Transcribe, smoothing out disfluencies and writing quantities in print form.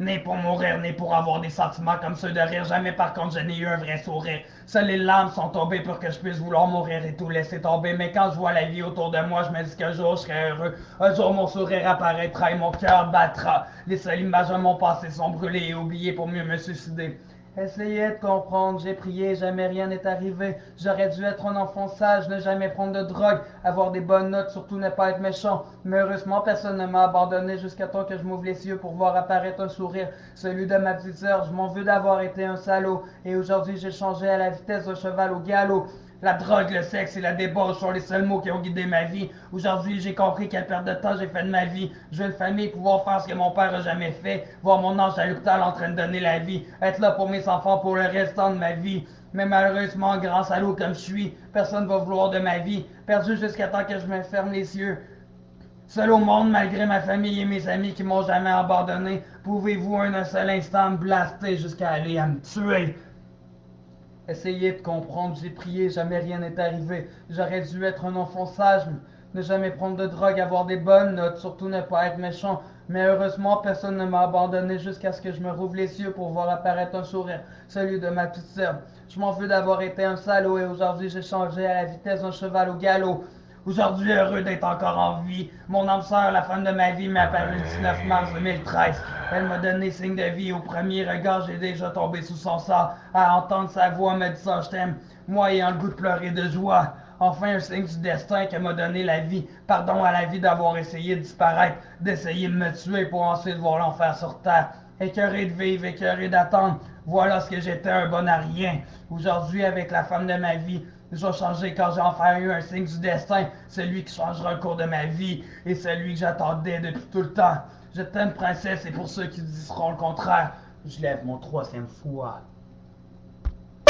Né pour mourir, né pour avoir des sentiments comme ceux de rire. Jamais par contre je n'ai eu un vrai sourire. Seules les larmes sont tombées pour que je puisse vouloir mourir et tout laisser tomber. Mais quand je vois la vie autour de moi, je me dis qu'un jour je serai heureux. Un jour mon sourire apparaîtra et mon cœur battra. Les seules images de mon passé sont brûlées et oubliées pour mieux me suicider. Essayez de comprendre, j'ai prié, jamais rien n'est arrivé. J'aurais dû être un enfant sage, ne jamais prendre de drogue, avoir des bonnes notes, surtout ne pas être méchant. Mais heureusement, personne ne m'a abandonné jusqu'à temps que je m'ouvre les yeux pour voir apparaître un sourire. Celui de ma petite sœur, je m'en veux d'avoir été un salaud. Et aujourd'hui, j'ai changé à la vitesse d'un cheval au galop. La drogue, le sexe et la débauche sont les seuls mots qui ont guidé ma vie. Aujourd'hui, j'ai compris quelle perte de temps j'ai fait de ma vie. Je veux une famille, pouvoir faire ce que mon père a jamais fait, voir mon ange à l'hôpital en train de donner la vie, être là pour mes enfants pour le restant de ma vie. Mais malheureusement, grand salaud comme je suis, personne ne va vouloir de ma vie, perdu jusqu'à temps que je me ferme les yeux. Seul au monde, malgré ma famille et mes amis qui m'ont jamais abandonné, pouvez-vous un seul instant me blaster jusqu'à aller à me tuer? Essayez de comprendre, j'ai prié, jamais rien n'est arrivé. J'aurais dû être un enfant sage, ne jamais prendre de drogue, avoir des bonnes notes, surtout ne pas être méchant. Mais heureusement, personne ne m'a abandonné jusqu'à ce que je me rouvre les yeux pour voir apparaître un sourire, celui de ma petite sœur. Je m'en veux d'avoir été un salaud et aujourd'hui j'ai changé à la vitesse d'un cheval au galop. Aujourd'hui, heureux d'être encore en vie. Mon âme sœur, la femme de ma vie, m'est apparue le 19 mars 2013. Elle m'a donné signe de vie. Au premier regard, j'ai déjà tombé sous son sort. À entendre sa voix me disant je t'aime, moi ayant le goût de pleurer de joie. Enfin, un signe du destin qui m'a donné la vie. Pardon à la vie d'avoir essayé de disparaître, d'essayer de me tuer pour ensuite voir l'enfer sur terre. Écœuré de vivre, écœuré d'attendre. Voilà ce que j'étais, un bon à rien. Aujourd'hui, avec la femme de ma vie, je vais changer quand j'ai enfin eu un signe du destin, celui qui changera le cours de ma vie et celui que j'attendais depuis tout le temps. Je t'aime, princesse, et pour ceux qui diront le contraire, je lève mon troisième foie.